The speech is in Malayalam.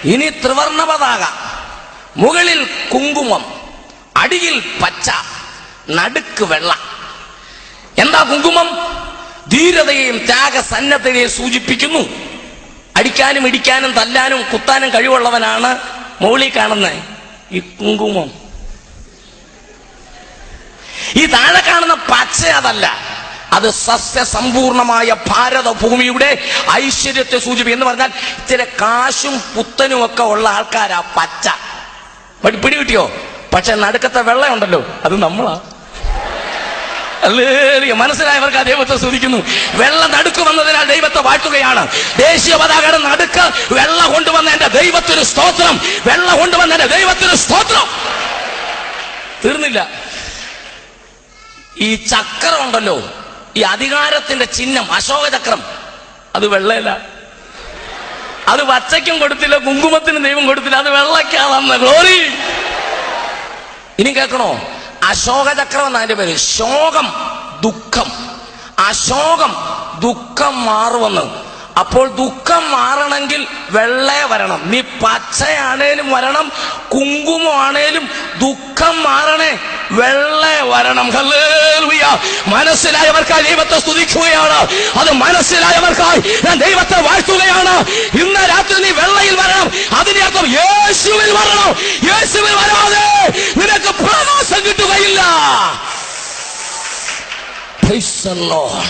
ഇനി ത്രിവർണ പതാക, മുകളിൽ കുങ്കുമം, അടിയിൽ പച്ച, നടുക്ക് വെള്ള. എന്താ കുങ്കുമം? ധീരതയെയും ത്യാഗസന്നദ്ധതയെയും സൂചിപ്പിക്കുന്നു. അടിക്കാനും ഇടിക്കാനും തല്ലാനും കുത്താനും കഴിവുള്ളവനാണ് മുകളിൽ കാണുന്ന ഈ കുങ്കുമം. ഈ താഴെ കാണുന്ന പച്ച അതല്ല, അത് സസ്യസമ്പൂർണമായ ഭാരതഭൂമിയുടെ ഐശ്വര്യത്തെ സൂചിപ്പിക്കും. എന്ന് പറഞ്ഞാൽ ഇച്ചിരി കാശും പുത്തനും ഒക്കെ ഉള്ള ആൾക്കാരാ പച്ച. പിടി കിട്ടിയോ? പക്ഷെ നടുക്കത്തെ വെള്ളയുണ്ടല്ലോ, അത് നമ്മളാ. മനസ്സിലായവർക്ക് ആ ദൈവത്തെ സ്തുതിക്കുന്നു. വെള്ള നടുക്ക് വന്നതിനാൽ ദൈവത്തെ വാഴ്ത്തുകയാണ്. ദേശീയ പതാകയുടെ നടുക്ക് വെള്ള കൊണ്ടുവന്ന എന്റെ ദൈവത്തിന് സ്തോത്രം, വെള്ള കൊണ്ടുവന്ന എന്റെ ദൈവത്തിന് സ്തോത്രം. തീർന്നില്ല. ഈ ചക്രം ഉണ്ടല്ലോ, ഈ അധികാരത്തിന്റെ ചിഹ്നം അശോകചക്രം, അത് വെള്ളയല്ല. അത് പച്ചയ്ക്കും കൊടുത്തില്ല, കുങ്കുമത്തിനും ദൈവം കൊടുത്തില്ല, അത് വെള്ളയ്ക്കാ വന്ന ഗ്ലോറി. ഇനി കേൾക്കണോ? അശോകചക്രം എന്നാ അതിന്റെ പേര്. ശോകം ദുഃഖം, അശോകം ദുഃഖം മാറുമെന്ന്. അപ്പോൾ ദുഃഖം മാറണമെങ്കിൽ വെള്ള വരണം. നീ പച്ചയാണേലും വരണം, കുങ്കുമമാണേലും ദുഃഖം മാറണേ, വെള്ള വരണം. ഹല്ലേലൂയ. മനസ്സിലായവർക്കായി ദൈവത്തെ സ്തുതിക്കുകയാണ്. അത് മനസ്സിലായവർക്കായി ഞാൻ ദൈവത്തെ വാഴ്ത്തുകയാണ്. ഇന്ന് രാത്രി നീ വെള്ളയിൽ വരണം. അതിന്റെ അർത്ഥം യേശുവിൽ വരണം. യേശുവിൽ വരാതെ നിനക്ക് പ്രവാസം കിട്ടുകയില്ല. Praise the Lord.